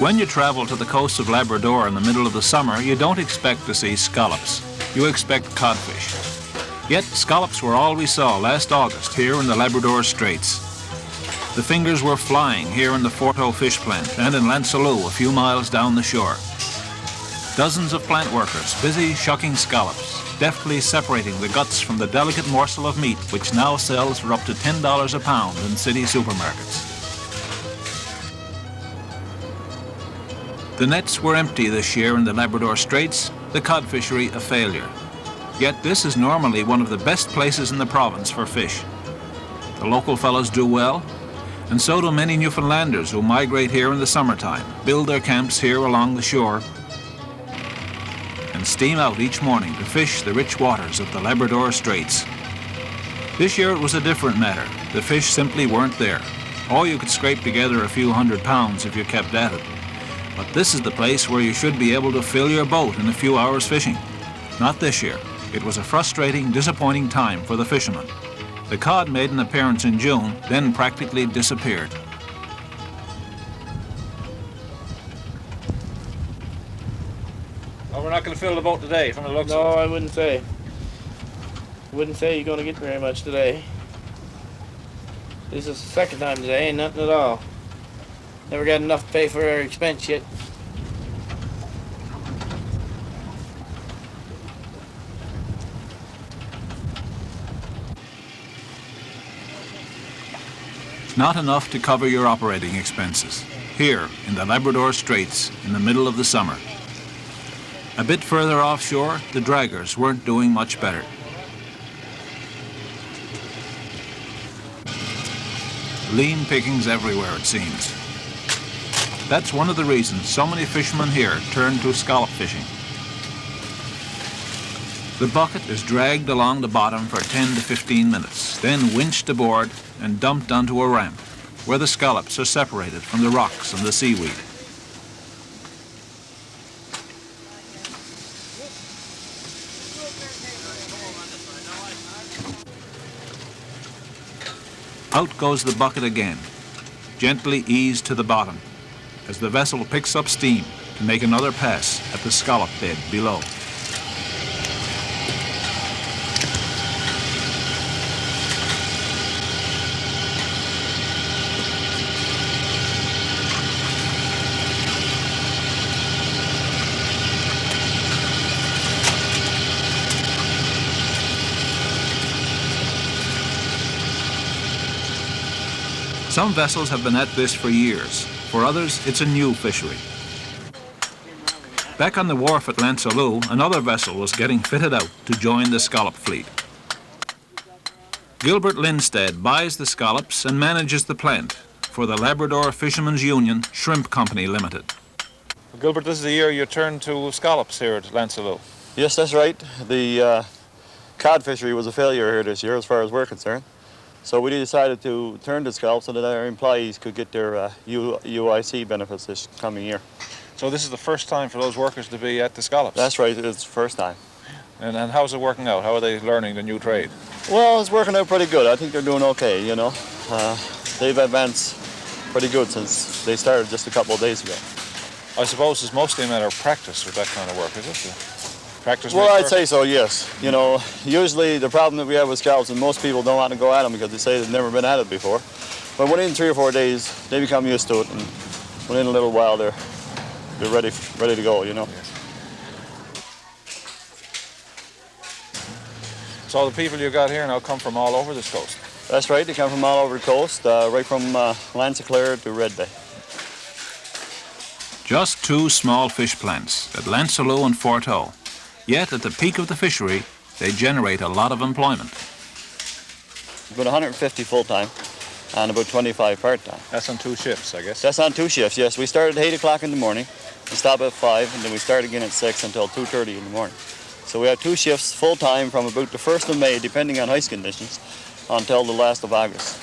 When you travel to the coast of Labrador in the middle of the summer, you don't expect to see scallops. You expect codfish. Yet scallops were all we saw last August here in the Labrador Straits. The fingers were flying here in the Forto fish plant and in Lansalou a few miles down the shore. Dozens of plant workers busy shucking scallops, deftly separating the guts from the delicate morsel of meat which now sells for up to $10 a pound in city supermarkets. The nets were empty this year in the Labrador Straits, the cod fishery a failure. Yet this is normally one of the best places in the province for fish. The local fellows do well, and so do many Newfoundlanders who migrate here in the summertime, build their camps here along the shore, and steam out each morning to fish the rich waters of the Labrador Straits. This year it was a different matter. The fish simply weren't there. Or you could scrape together a few hundred pounds if you kept at it. But this is the place where you should be able to fill your boat in a few hours fishing. Not this year. It was a frustrating, disappointing time for the fishermen. The cod made an appearance in June, then practically disappeared. Well, we're not going to fill the boat today from the looks of it. No, I wouldn't say. Wouldn't say you're going to get very much today. This is the second time today, ain't nothing at all. Never got enough to pay for our expense yet. Not enough to cover your operating expenses, here in the Labrador Straits in the middle of the summer. A bit further offshore, the draggers weren't doing much better. Lean pickings everywhere, it seems. That's one of the reasons so many fishermen here turn to scallop fishing. The bucket is dragged along the bottom for 10 to 15 minutes, then winched aboard and dumped onto a ramp, where the scallops are separated from the rocks and the seaweed. Out goes the bucket again, gently eased to the bottom, as the vessel picks up steam to make another pass at the scallop bed below. Some vessels have been at this for years. For others, it's a new fishery. Back on the wharf at Lansalou, another vessel was getting fitted out to join the scallop fleet. Gilbert Lindstead buys the scallops and manages the plant for the Labrador Fishermen's Union Shrimp Company Limited. Well, Gilbert, this is the year you turned to scallops here at Lansalou. Yes, that's right. The cod fishery was a failure here this year as far as we're concerned. So we decided to turn to scallops so that our employees could get their UIC benefits this coming year. So this is the first time for those workers to be at the scallops? That's right, it's the first time. And how's it working out? How are they learning the new trade? Well, it's working out pretty good. I think they're doing okay, you know. They've advanced pretty good since they started just a couple of days ago. I suppose it's mostly a matter of practice with that kind of work, is it? Practice well, I'd say so, yes. You know, usually the problem that we have with scallops is most people don't want to go at them because they say they've never been at it before. But within 3 or 4 days, they become used to it, and within a little while, they're ready to go, you know. So the people you got here now come from all over this coast? That's right, they come from all over the coast, right from Lansinclair to Red Bay. Just 2 small fish plants at Lansalou and Forto. Yet at the peak of the fishery, they generate a lot of employment. About 150 full-time and about 25 part-time. That's on 2 shifts, I guess? That's on 2 shifts, yes. We start at 8 o'clock in the morning, we stop at 5, and then we start again at 6 until 2:30 in the morning. So we have 2 shifts full-time from about the 1st of May, depending on ice conditions, until the last of August.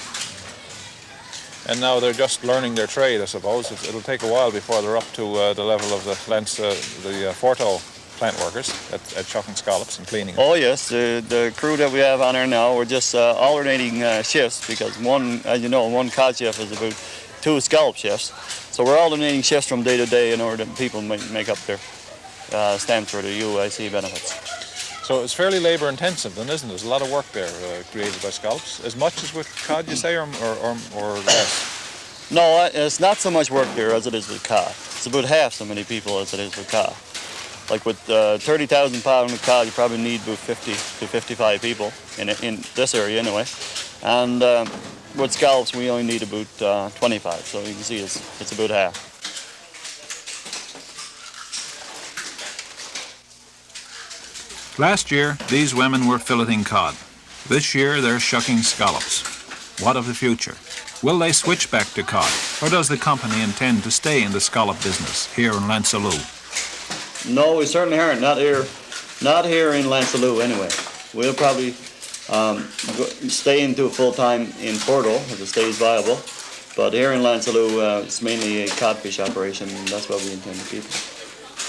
And now they're just learning their trade, I suppose. It'll take a while before they're up to the level of the Forto plant workers at chucking scallops and cleaning them. Oh yes, the crew that we have on there now, we're just alternating shifts because one, as you know, one cod shift is about 2 scallop shifts. So we're alternating shifts from day to day in order that people make up their stamps for the UIC benefits. So it's fairly labour intensive then, isn't it? There's a lot of work there created by scallops. As much as with cod, you say, or less? No, it's not so much work there as it is with cod. It's about half so many people as it is with cod. Like with 30,000 pound of cod, you probably need about 50 to 55 people in this area anyway. And with scallops, we only need about 25. So you can see it's about half. Last year, these women were filleting cod. This year, they're shucking scallops. What of the future? Will they switch back to cod, or does the company intend to stay in the scallop business here in Lansaloo? No, we certainly aren't. Not here in Lansaloo anyway. We'll probably stay into full-time in Porto if it stays viable. But here in Lansaloo, it's mainly a codfish operation, and that's what we intend to keep.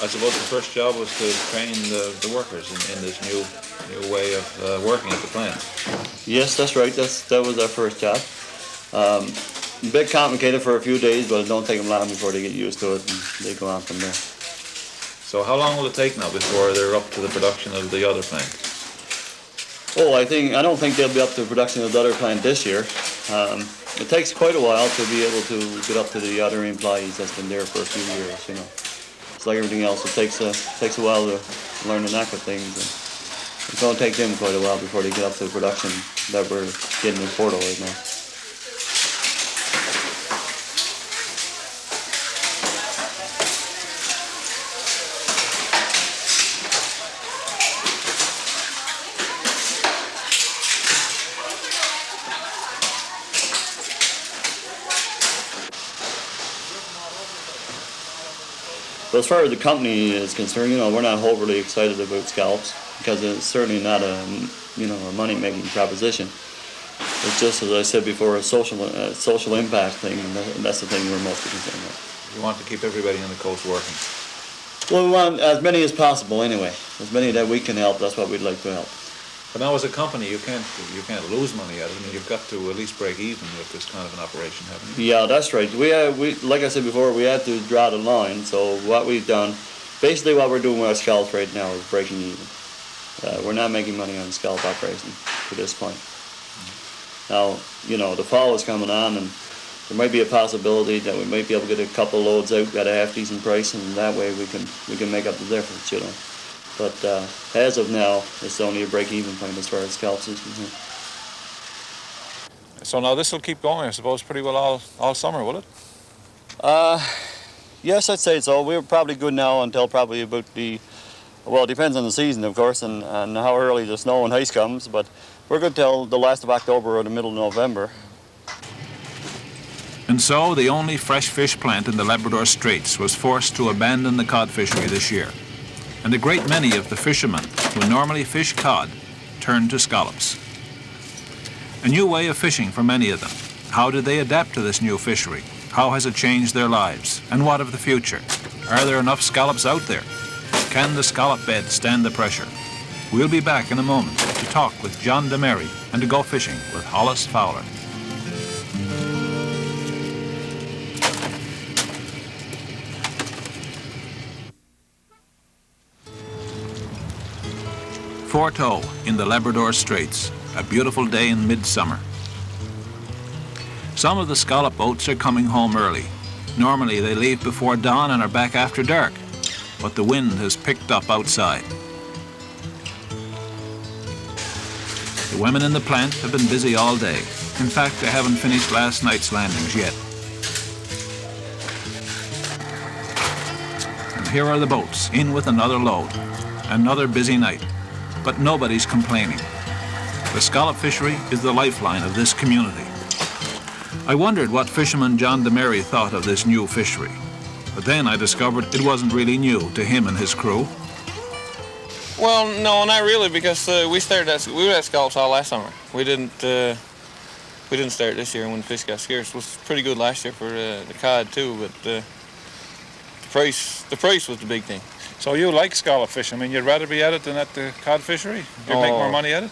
I suppose the first job was to train the workers in this new way of working at the plant. Yes, that's right. That was our first job. A bit complicated for a few days, but it don't take them long before they get used to it and they go on from there. So how long will it take now before they're up to the production of the other plant? Oh, I don't think they'll be up to the production of the other plant this year. It takes quite a while to be able to get up to the other employees that's been there for a few years, you know. It's like everything else. It takes a while to learn the knack of things. And it's going to take them quite a while before they get up to the production that we're getting in Porto right now. But as far as the company is concerned, you know, we're not overly excited about scallops because it's certainly not a money-making proposition. It's just, as I said before, a social impact thing, and that's the thing we're mostly concerned with. You want to keep everybody on the coast working? Well, we want as many as possible anyway. As many that we can help, that's what we'd like to help. But now as a company, you can't lose money at it. I mean, you've got to at least break even with this kind of an operation, haven't you? Yeah, that's right. We like I said before, we had to draw the line. So what we've done, basically what we're doing with our scallops right now is breaking even. We're not making money on the scallop operation to this point. Now, you know, the fall is coming on, and there might be a possibility that we might be able to get a couple loads out at a half-decent price, and that way we can make up the difference, you know. But as of now, it's only a break-even point as far as scallops is concerned. So now this will keep going, I suppose, pretty well all summer, will it? Yes, I'd say so. We're probably good now until probably about well, it depends on the season, of course, and how early the snow and ice comes, but we're good till the last of October or the middle of November. And so the only fresh fish plant in the Labrador Straits was forced to abandon the cod fishery this year. And a great many of the fishermen who normally fish cod turned to scallops. A new way of fishing for many of them. How did they adapt to this new fishery? How has it changed their lives? And what of the future? Are there enough scallops out there? Can the scallop bed stand the pressure? We'll be back in a moment to talk with John DeMary and to go fishing with Hollis Fowler. Fort O in the Labrador Straits, a beautiful day in midsummer. Some of the scallop boats are coming home early. Normally they leave before dawn and are back after dark, but the wind has picked up outside. The women in the plant have been busy all day. In fact, they haven't finished last night's landings yet. And here are the boats, in with another load. Another busy night. But nobody's complaining. The scallop fishery is the lifeline of this community. I wondered what fisherman John DeMary thought of this new fishery. But then I discovered it wasn't really new to him and his crew. Well, no, not really, because we were at scallops all last summer. We didn't start this year when the fish got scarce. It was pretty good last year for the cod too, but the price was the big thing. So you like scallop fishing? I mean, you'd rather be at it than at the cod fishery? You'd make more money at it?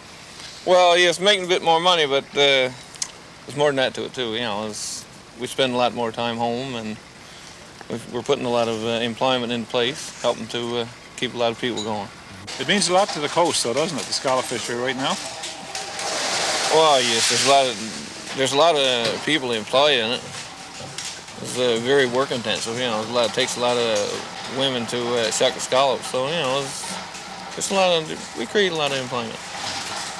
Well, yes, making a bit more money, but there's more than that to it too. You know, we spend a lot more time home, and we're putting a lot of employment into place, helping to keep a lot of people going. It means a lot to the coast, though, doesn't it, the scallop fishery right now? Well, yes, there's a lot of people employed in it. It's very work intensive. You know, it takes a lot of women to shuck the scallops. So you know, it's a lot of, we create a lot of employment.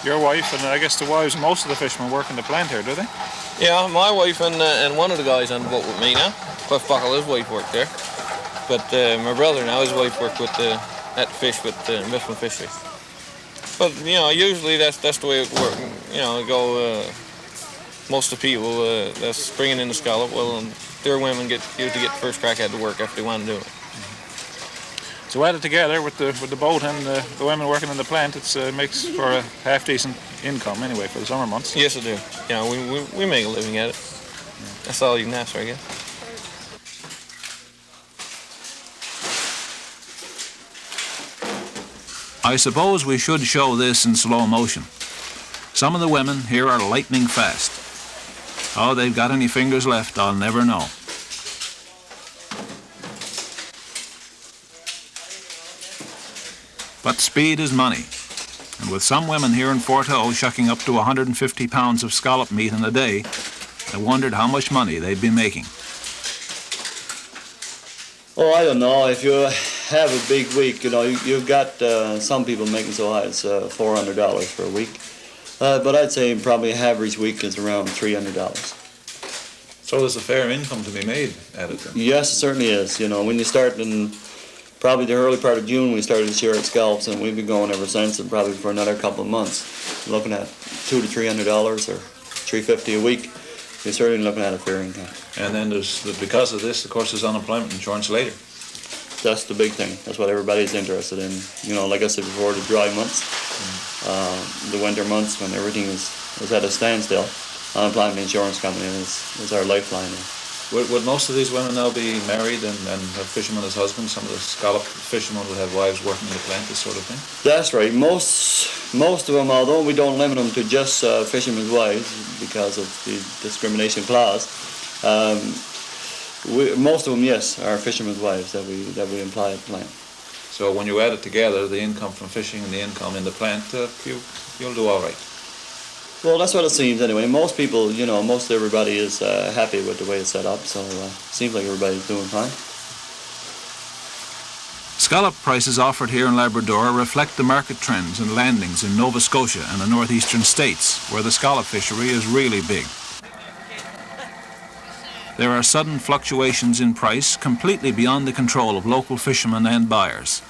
Your wife and I guess the wives of most of the fishermen work in the plant here, do they? Yeah, my wife and one of the guys on the boat with me now. Cliff Buckle, his wife worked there. But my brother now, his wife worked with at the fish with Newfoundland fishery. But you know, usually that's the way it works. You know, most of the people that's bringing in the scallop, well, their women usually get the first crack at the work if they want to do it. So added together with the boat and the women working in the plant, it makes for a half decent income anyway for the summer months. Yes, it do. You know, we make a living at it. That's all you can ask for, I guess. I suppose we should show this in slow motion. Some of the women here are lightning fast. How they've got any fingers left, I'll never know. But speed is money. And with some women here in Fort Howe shucking up to 150 pounds of scallop meat in a day, I wondered how much money they'd be making. Oh, I don't know. If you have a big week, you know, you've got some people making so high as $400 for a week. But I'd say probably average week is around $300. So there's a fair income to be made at it then? Yes, it certainly is. You know, when you start in probably the early part of June, we started to share at scallops, and we've been going ever since, and probably for another couple of months. Looking at $200 to $300 or $350 a week. You're certainly looking at a fair income. And then because of this, of course, there's unemployment insurance later. That's the big thing. That's what everybody's interested in. You know, like I said before, the dry months, the winter months when everything is at a standstill, unemployment insurance coming in is our lifeline. Would most of these women now be married and have fishermen as husbands? Some of the scallop fishermen would have wives working in the plant, this sort of thing? That's right. Most of them, although we don't limit them to just fishermen's wives because of the discrimination clause, most of them, yes, are fishermen's wives that we employ at the plant. So when you add it together, the income from fishing and the income in the plant, you'll do all right. Well, that's what it seems anyway. Most people, you know, most everybody is happy with the way it's set up, so it seems like everybody's doing fine. Scallop prices offered here in Labrador reflect the market trends and landings in Nova Scotia and the northeastern states, where the scallop fishery is really big. There are sudden fluctuations in price completely beyond the control of local fishermen and buyers.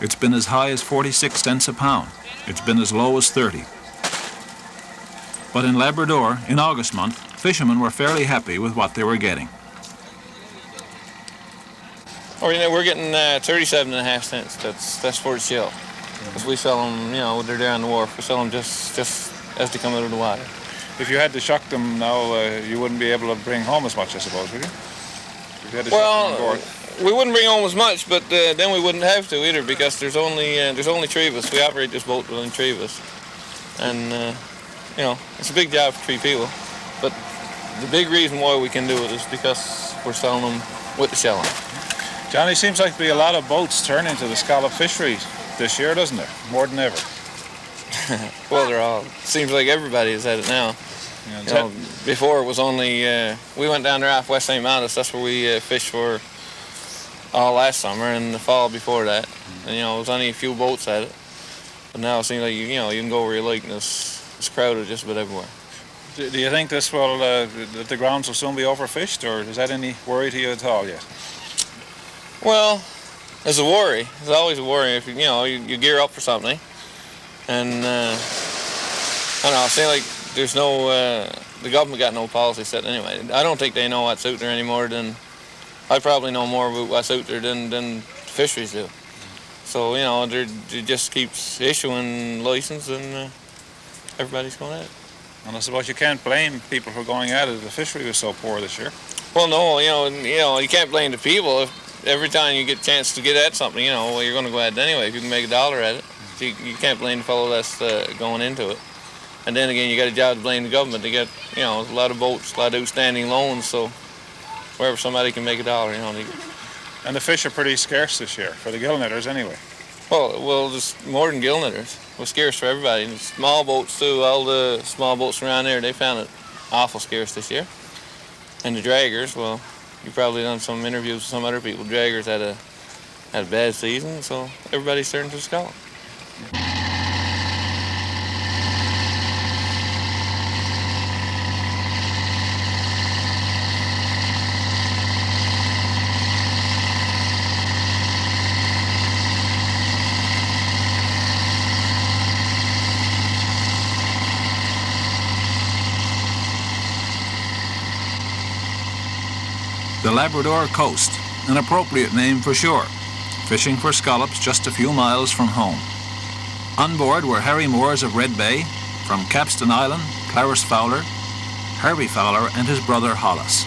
It's been as high as 46 cents a pound. It's been as low as 30. But in Labrador, in August month, fishermen were fairly happy with what they were getting. Oh, you know, we're getting 37.5 cents. That's for the shell. Because we sell them, you know, they're there on the wharf. We sell them just as they come out of the water. If you had to shuck them now, you wouldn't be able to bring home as much, I suppose, would you? If you had to well, shuck them on board. We wouldn't bring home as much, but then we wouldn't have to either because there's only 3 of us. We operate this boat with only 3 of us, and you know, it's a big job for 3 people. But the big reason why we can do it is because we're selling them with the shell on. Johnny, seems like there'll be a lot of boats turning to the scallop fishery this year, doesn't there? More than ever. Well, seems like everybody is at it now. Yeah, you know, before it was only, we went down there off West St. Modest. That's where we fished for all last summer and the fall before that. And, you know, it was only a few boats at it. But now it seems like, you know, you can go where you like and it's crowded just about everywhere. Do you think this will, that the grounds will soon be overfished, or is that any worry to you at all yet? Well, it's a worry. It's always a worry if, you know, you gear up for something. And, I don't know, it seems like there's no, the government got no policy set anyway. I don't think they know what's out there anymore than, I probably know more about what's out there than fisheries do. So, you know, they just keeps issuing license and everybody's going at it. And I suppose you can't blame people for going at it. The fishery was so poor this year. Well, no, you know, you can't blame the people. If every time you get a chance to get at something, you know, well, you're going to go at it anyway. If you can make $1 at it, you can't blame the fellow that's going into it. And then again, you got a job to blame the government. They got, you know, a lot of boats, a lot of outstanding loans, so wherever somebody can make a dollar, you know. And the fish are pretty scarce this year, for the gill netters anyway. Well, there's more than gill netters. It was scarce for everybody. And small boats too, all the small boats around there, they found it awful scarce this year. And the draggers, well, you've probably done some interviews with some other people. Draggers had a bad season, so everybody's turning to the scallop. The Labrador coast, an appropriate name for sure, fishing for scallops just a few miles from home. On board were Harry Moores of Red Bay, from Capstan Island, Clarence Fowler, Harvey Fowler and his brother Hollis.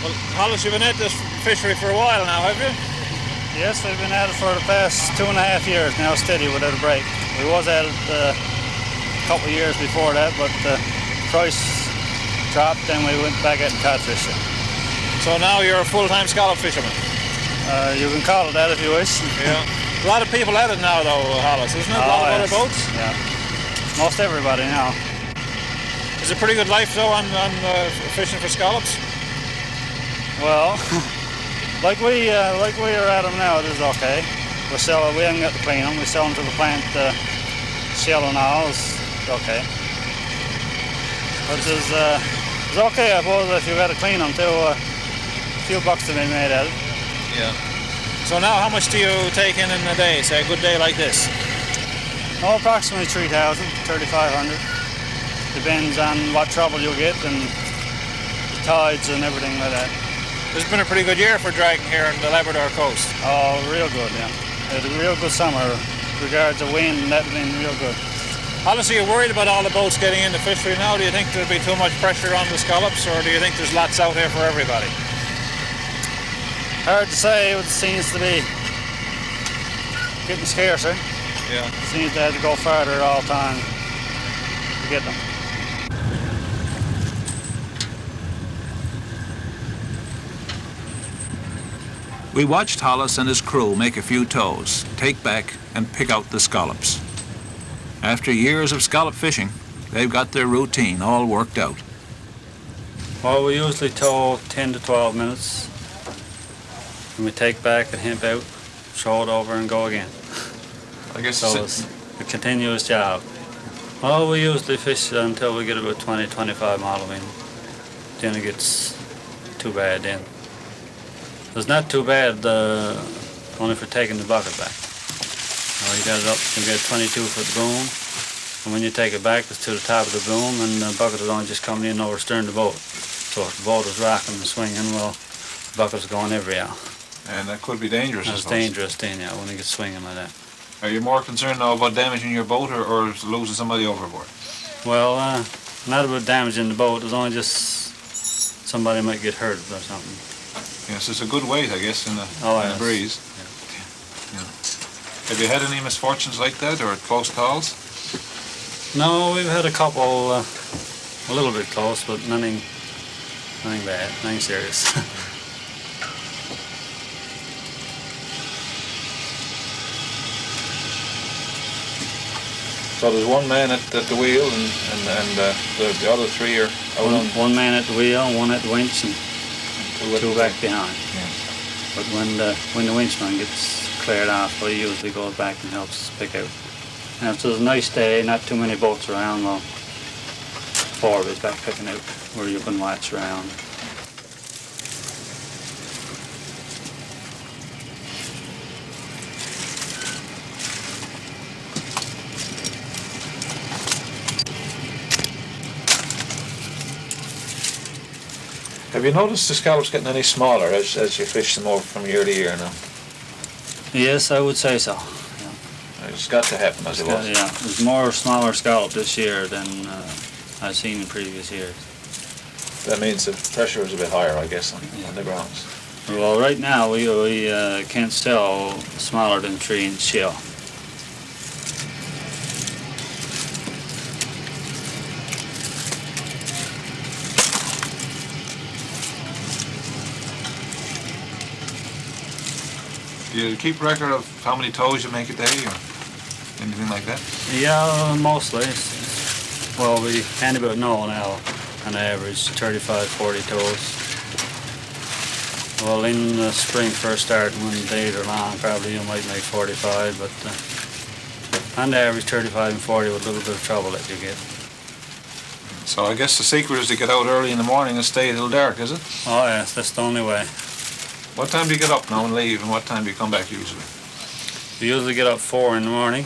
Well, Hollis, you've been at this fishery for a while now, have you? Yes, we've been at it for the past 2.5 years now, steady without a break. We was at it a couple of years before that, but the price dropped, then we went back at cod fishing. So now you're a full-time scallop fisherman? You can call it that if you wish. Yeah. A lot of people at it now, though, Hollis, isn't it? A lot of other boats? Yeah. Most everybody now. Is it a pretty good life, though, on fishing for scallops? Well, like we are at them now, it is okay. We haven't got to clean them. We sell them to the plant shell and all. It's okay. But it's okay, I suppose, if you've got to clean them too. A few bucks to be made at it. Yeah. So now how much do you take in a day, say a good day like this? Oh, approximately 3,000, 3,500. Depends on what trouble you'll get and the tides and everything like that. It's been a pretty good year for dragging here on the Labrador coast. Oh, real good, yeah. It's a real good summer. Regards to wind, and that's been real good. Honestly, you're worried about all the boats getting into fishery now? Do you think there'll be too much pressure on the scallops, or do you think there's lots out here for everybody? Hard to say. It seems to be getting scarcer. Yeah. It seems to have to go farther all the time to get them. We watched Hollis and his crew make a few tows, take back and pick out the scallops. After years of scallop fishing, they've got their routine all worked out. Well, we usually tow 10 to 12 minutes. And we take back and hemp out, throw it over and go again. I guess So it's a continuous job. Well, we usually fish until we get about 20, 25 mile wind. Then it gets too bad then. It's not too bad only for taking the bucket back. You got it up, you got a 22-foot boom, and when you take it back, it's to the top of the boom, and the bucket is only just coming in over stern of the boat. So if the boat is rocking and swinging, well, the bucket's going everywhere. and that could be dangerous. It's dangerous then, yeah, when it gets swinging like that. Are you more concerned now about damaging your boat or losing somebody overboard? Well, not about damaging the boat. It's only just somebody might get hurt or something. Yes, it's a good weight, I guess, in the breeze. Yeah. Have you had any misfortunes like that or close calls? No, we've had a couple, a little bit close, but nothing bad, nothing serious. So there's one man at the wheel and the other three are out on... One man at the wheel, one at the winch, and two back behind. Yeah. But when the winchman gets cleared off, he usually goes back and helps us pick out. And if there's a nice day, not too many boats around, well, four of us back picking out where you can watch around. Have you noticed the scallops getting any smaller as you fish them over from year to year now? Yes, I would say so. It's got to happen, I suppose. Yeah, there's more smaller scallop this year than I've seen in previous years. That means the pressure is a bit higher, I guess, on the grounds. Well, right now we can't sell smaller than 3-inch shell. Do you keep record of how many tows you make a day or anything like that? Yeah, mostly. Well, we hand about know now, on average, 35, 40 toes. Well, in the spring first start, when the days are long, probably you might make 45, but on the average 35 and 40 with a little bit of trouble that you get. So I guess the secret is to get out early in the morning and stay till dark, is it? Oh yes, that's the only way. What time do you get up now and leave, and what time do you come back usually? We usually get up 4 in the morning,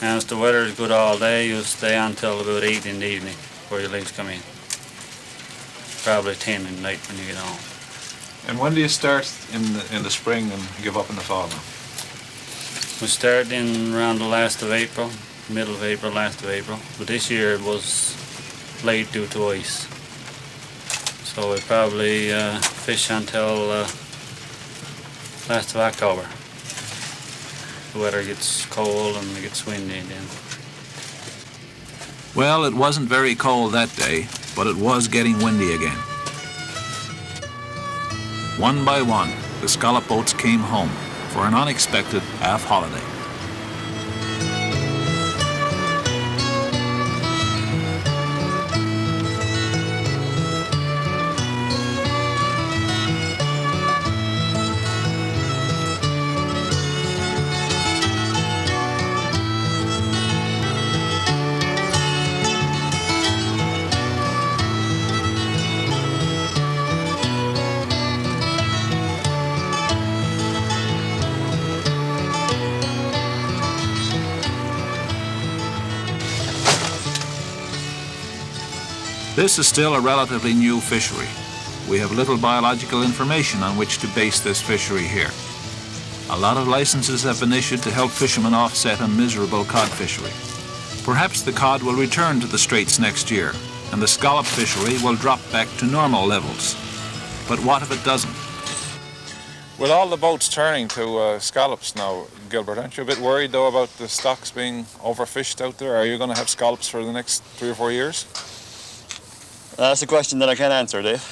and if the weather is good all day, you'll stay on till about 8 in the evening before your leaves come in. Probably 10 in the night when you get home. And when do you start in the spring and give up in the fall now? We start in around the last of April, middle of April, last of April. But this year it was late due to ice. So we probably fish until last of October. The weather gets cold and it gets windy then. Well, it wasn't very cold that day, but it was getting windy again. One by one, the scallop boats came home for an unexpected half-holiday. This is still a relatively new fishery. We have little biological information on which to base this fishery here. A lot of licenses have been issued to help fishermen offset a miserable cod fishery. Perhaps the cod will return to the straits next year, and the scallop fishery will drop back to normal levels. But what if it doesn't? With all the boats turning to scallops now, Gilbert, aren't you a bit worried though about the stocks being overfished out there? Are you going to have scallops for the next 3 or 4 years? That's a question that I can't answer, Dave.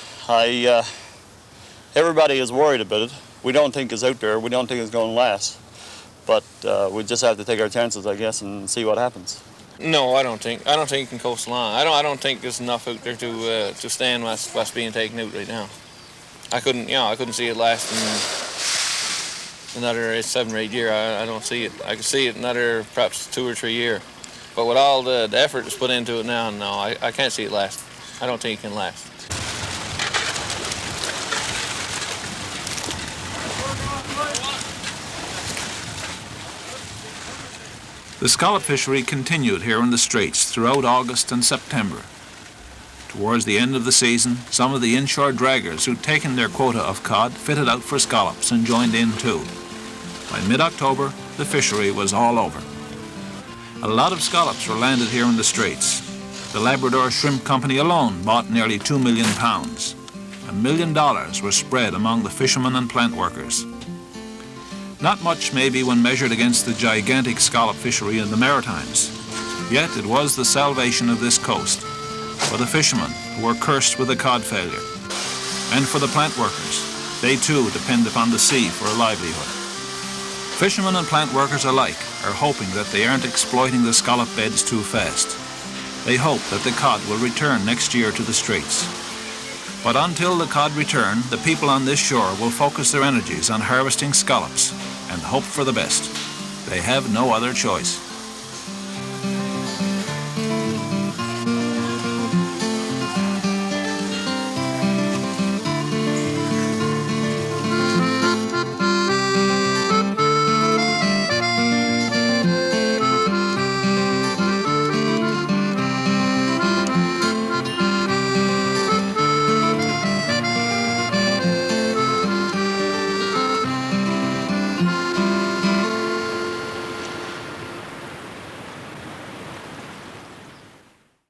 Everybody is worried about it. We don't think it's out there. We don't think it's going to last. But we just have to take our chances, I guess, and see what happens. No, I don't think you can coast long. I don't think there's enough out there to stand what's being taken out right now. I couldn't see it lasting another 7 or 8 years. I don't see it. I could see it another perhaps 2 or 3 years. But with all the effort that's put into it now, no, I can't see it last. I don't think it can last. The scallop fishery continued here in the Straits throughout August and September. Towards the end of the season, some of the inshore draggers who'd taken their quota of cod fitted out for scallops and joined in too. By mid-October, the fishery was all over. A lot of scallops were landed here in the Straits. The Labrador Shrimp Company alone bought nearly £2 million. $1 million were spread among the fishermen and plant workers. Not much maybe when measured against the gigantic scallop fishery in the Maritimes. Yet it was the salvation of this coast, for the fishermen who were cursed with a cod failure, and for the plant workers. They too depend upon the sea for a livelihood. Fishermen and plant workers alike are hoping that they aren't exploiting the scallop beds too fast. They hope that the cod will return next year to the Straits. But until the cod return, the people on this shore will focus their energies on harvesting scallops and hope for the best. They have no other choice.